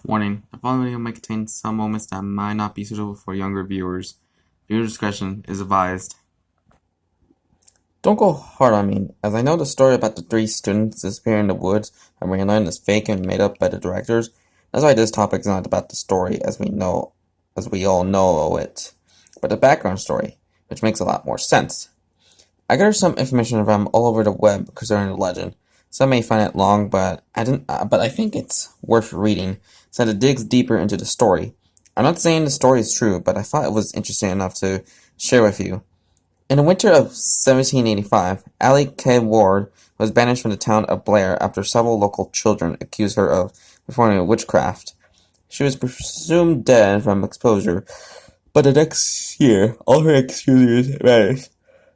Warning: the following video might contain some moments that might not be suitable for younger viewers. Viewer discretion is advised. Don't go hard on me, as I know the story about the three students disappearing in the woods and reuniting is fake and made up by the directors. That's why this topic is not about the story as we all know it, but the background story, which makes a lot more sense. I gathered some information from all over the web concerning the legend. Some may find it long, but I think it's worth reading, since it digs deeper into the story. I'm not saying the story is true, but I thought it was interesting enough to share with you. In the winter of 1785, Allie K. Ward was banished from the town of Blair after several local children accused her of performing witchcraft. She was presumed dead from exposure, but the next year, all her accusers vanished.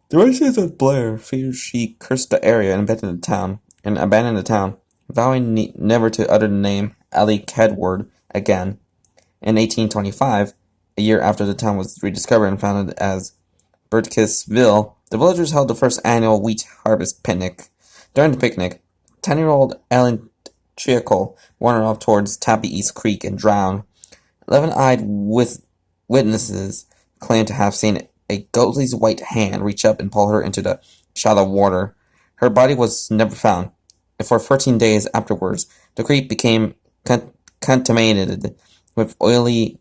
The residents of Blair feared she cursed the area and abandoned the town, vowing never to utter the name Allie Kedward again. In 1825, a year after the town was rediscovered and founded as Burtkissville, the villagers held the first annual wheat harvest picnic. During the picnic, 10-year-old Ellen Trickle wandered off towards Tappy East Creek and drowned. 11-eyed witnesses claimed to have seen a ghostly white hand reach up and pull her into the shallow water. Her body was never found, and for 14 days afterwards, the creek became contaminated with oily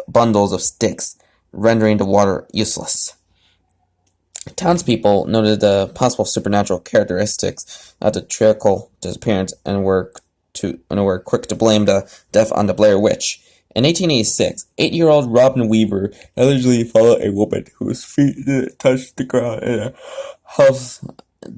bundles of sticks, rendering the water useless. Townspeople noted the possible supernatural characteristics of the Trickle disappearance and were quick to blame the death on the Blair Witch. In 1886, 8-year-old Robin Weaver allegedly followed a woman whose feet didn't touch the ground in a house in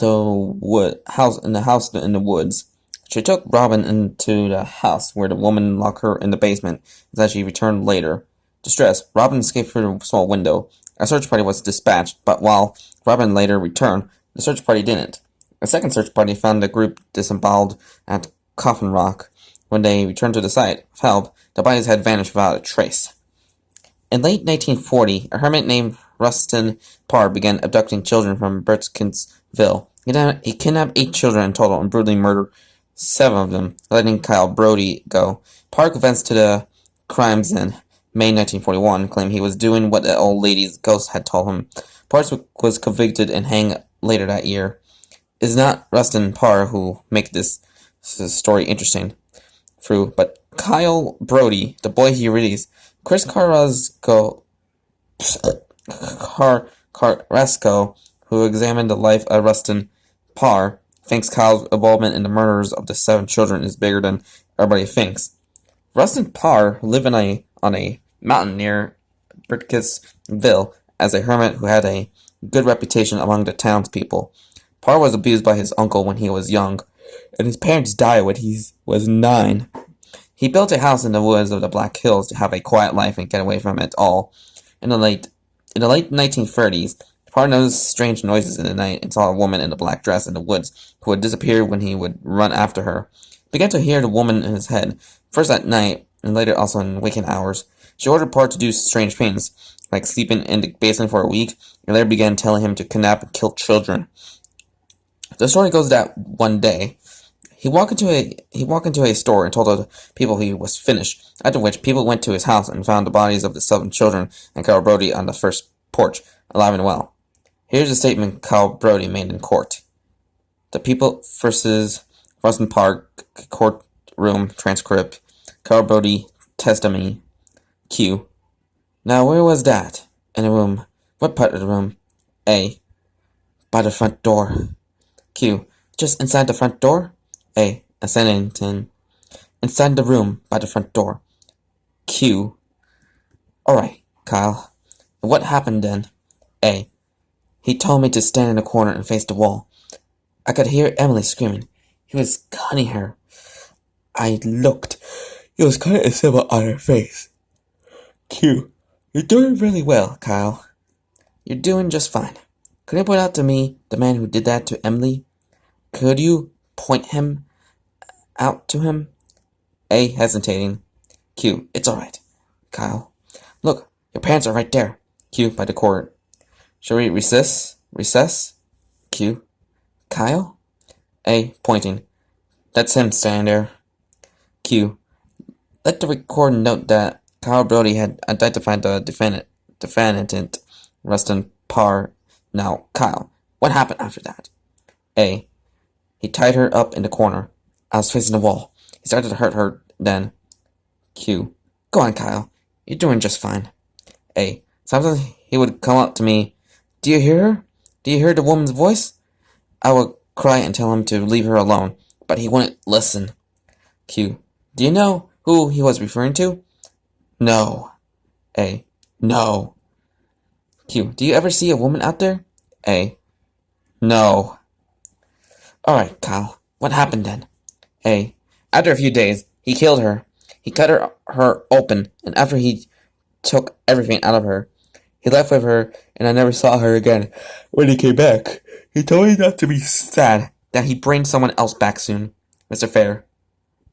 the woods. She took Robin into the house, where the woman locked her in the basement, and said she returned later. Distressed, Robin escaped through the small window. A search party was dispatched, but while Robin later returned, the search party didn't. A second search party found the group disemboweled at Coffin Rock. When they returned to the site of help, the bodies had vanished without a trace. In late 1940, a hermit named Rustin Parr began abducting children from Burtkissville. He kidnapped 8 children in total and brutally murdered 7 of them, letting Kyle Brody go. Parr confessed to the crimes in May 1941, claimed he was doing what the old lady's ghost had told him. Parr was convicted and hanged later that year. It is not Rustin Parr who makes this story interesting, but Kyle Brody, the boy he released. Chris Carrasco, who examined the life of Rustin Parr, thinks Kyle's involvement in the murders of the 7 children is bigger than everybody thinks. Rustin Parr lived on a mountain near Burtkissville as a hermit who had a good reputation among the townspeople. Parr was abused by his uncle when he was young, and his parents died when he was 9. He built a house in the woods of the Black Hills to have a quiet life and get away from it all. In the late 1930s, Parr noticed strange noises in the night and saw a woman in a black dress in the woods who would disappear when he would run after her. He began to hear the woman in his head, first at night and later also in waking hours. She ordered Parr to do strange things, like sleeping in the basement for a week, and later began telling him to kidnap and kill children. The story goes that one day, he walked into a store and told the people he was finished, after which people went to his house and found the bodies of the 7 children and Carl Brody on the first porch, alive and well. Here's a statement Carl Brody made in court. The People vs. Rustin Parr courtroom transcript. Carl Brody testimony. Q. Now where was that? In the room. What part of the room? A. By the front door. Q. Just inside the front door? A. Ascending. Inside the room, by the front door. Q. Alright, Kyle. What happened then? A. He told me to stand in the corner and face the wall. I could hear Emily screaming. He was cutting her. I looked. He was cutting a symbol on her face. Q. You're doing really well, Kyle. You're doing just fine. Could you point out to me the man who did that to Emily? Could you point him out to him? A. Hesitating. Q. It's alright, Kyle. Look, your parents are right there. Q. By the court. Shall we recess? Recess? Q. Kyle? A. Pointing. That's him standing there. Q. Let the record note that Kyle Brody had identified the defendant, Rustin Parr. Now, Kyle, what happened after that? A. He tied her up in the corner. I was facing the wall. He started to hurt her then. Q. Go on, Kyle. You're doing just fine. A. Sometimes he would come up to me. Do you hear her? Do you hear the woman's voice? I would cry and tell him to leave her alone, but he wouldn't listen. Q. Do you know who he was referring to? No. A. No. Q. Do you ever see a woman out there? A. No. Alright, Kyle. What happened then? A. After a few days, he killed her. He cut her open, and after he took everything out of her, he left with her, and I never saw her again. When he came back, he told me not to be sad, that he'd bring someone else back soon. Mr. Fair.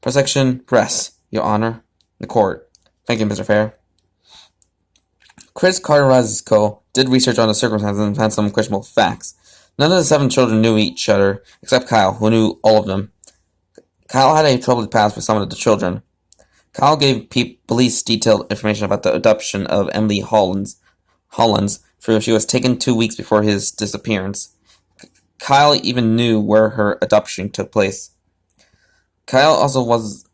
Prosecution rests, Your Honor. The court. Thank you, Mr. Fair. Chris Carrasco did research on the circumstances and found some questionable facts. None of the 7 children knew each other, except Kyle, who knew all of them. Kyle had a troubled past with some of the children. Kyle gave police detailed information about the adoption of Emily Hollins, for she was taken 2 weeks before his disappearance. Kyle even knew where her adoption took place. Kyle also was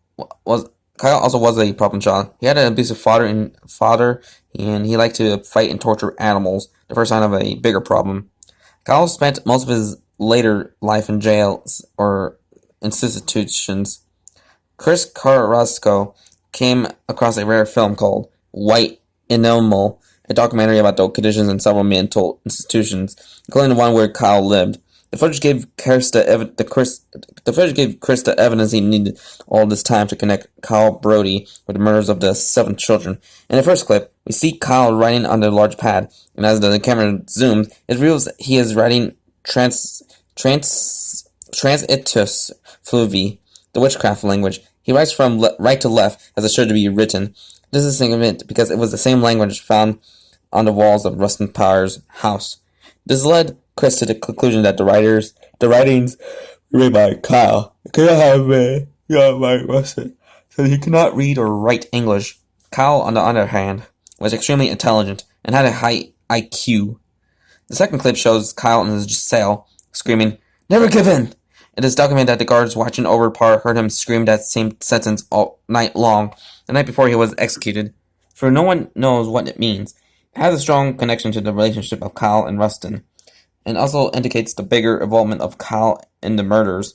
a problem child. He had an abusive father, and he liked to fight and torture animals, the first sign of a bigger problem. Kyle spent most of his later life in jails or institutions. Chris Carrasco came across a rare film called White Enamel, a documentary about the conditions in several mental institutions, including the one where Kyle lived. The footage gave Chris the evidence he needed all this time to connect Kyle Brody with the murders of the 7 children. In the first clip, we see Kyle writing on the large pad, and as the camera zooms, it reveals he is writing transitus fluvi, the witchcraft language. He writes from right to left as it should be written. This is significant because it was the same language found on the walls of Rustin Parr's house. This led Chris to the conclusion that the writings were made by Kyle. It could not have been by Rustin, so he could not read or write English. Kyle, on the other hand, was extremely intelligent and had a high IQ. The second clip shows Kyle in his cell, screaming, "Never give in!" It is documented that the guards watching over Parr heard him scream that same sentence all night long, the night before he was executed. For no one knows what it means. It has a strong connection to the relationship of Kyle and Rustin, and also indicates the bigger involvement of Kyle in the murders.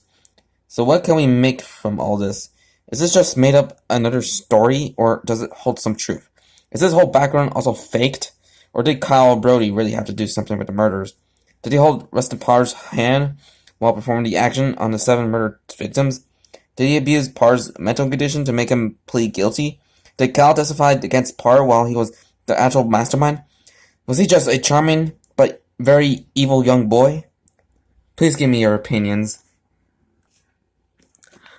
So what can we make from all this? Is this just made up another story, or does it hold some truth? Is this whole background also faked, or did Kyle Brody really have to do something with the murders? Did he hold Rustin Parr's hand while performing the action on the 7 murdered victims? Did he abuse Parr's mental condition to make him plead guilty? Did Kyle testify against Parr while he was the actual mastermind? Was he just a charming but very evil young boy? Please give me your opinions.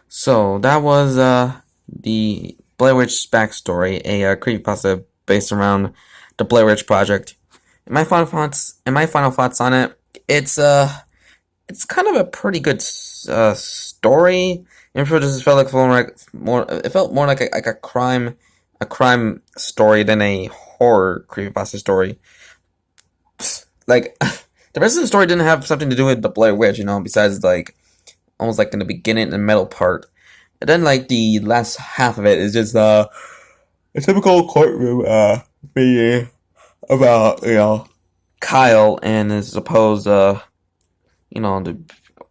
So, that was the Blair Witch backstory, a creepypasta based around the Blair Witch Project. In my final thoughts on it, it's kind of a pretty good story. And for this felt it felt more like a crime story than a horror creepypasta story. Like the rest of the story didn't have something to do with the Blair Witch, besides like almost like in the beginning and middle part. And then like the last half of it is just a typical courtroom meeting about Kyle and his supposed the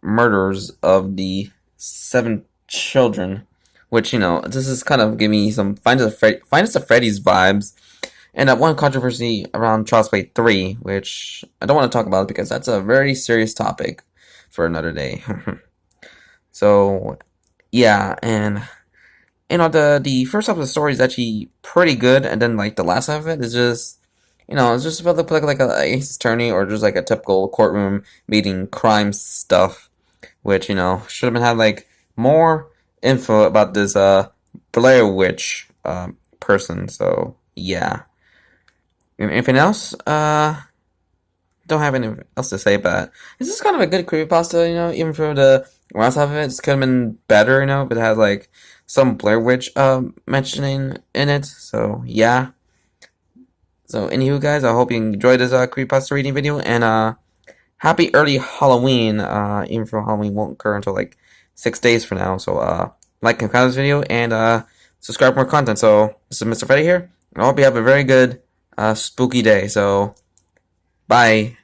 murders of the 7 children, which this is kind of giving me some Find Us at Freddy's vibes. And that one controversy around Child's Play 3, which I don't want to talk about because that's a very serious topic for another day. So, yeah, and the first half of the story is actually pretty good, and then like the last half of it is just it's just about like a ace attorney or just like a typical courtroom meeting crime stuff, which should have been had like more info about this Blair Witch person. So yeah. Anything else? Don't have anything else to say, but this is kind of a good creepypasta, even for the last half of it. It could have been better, if it had like some Blair Witch mentioning in it. So yeah. So anywho, guys, I hope you enjoyed this creepypasta reading video, and happy early Halloween. Even though Halloween won't occur until like 6 days from now. So like and comment this video, and subscribe for more content. So this is Mr. Freddy here, and I hope you have a very good spooky day. So bye.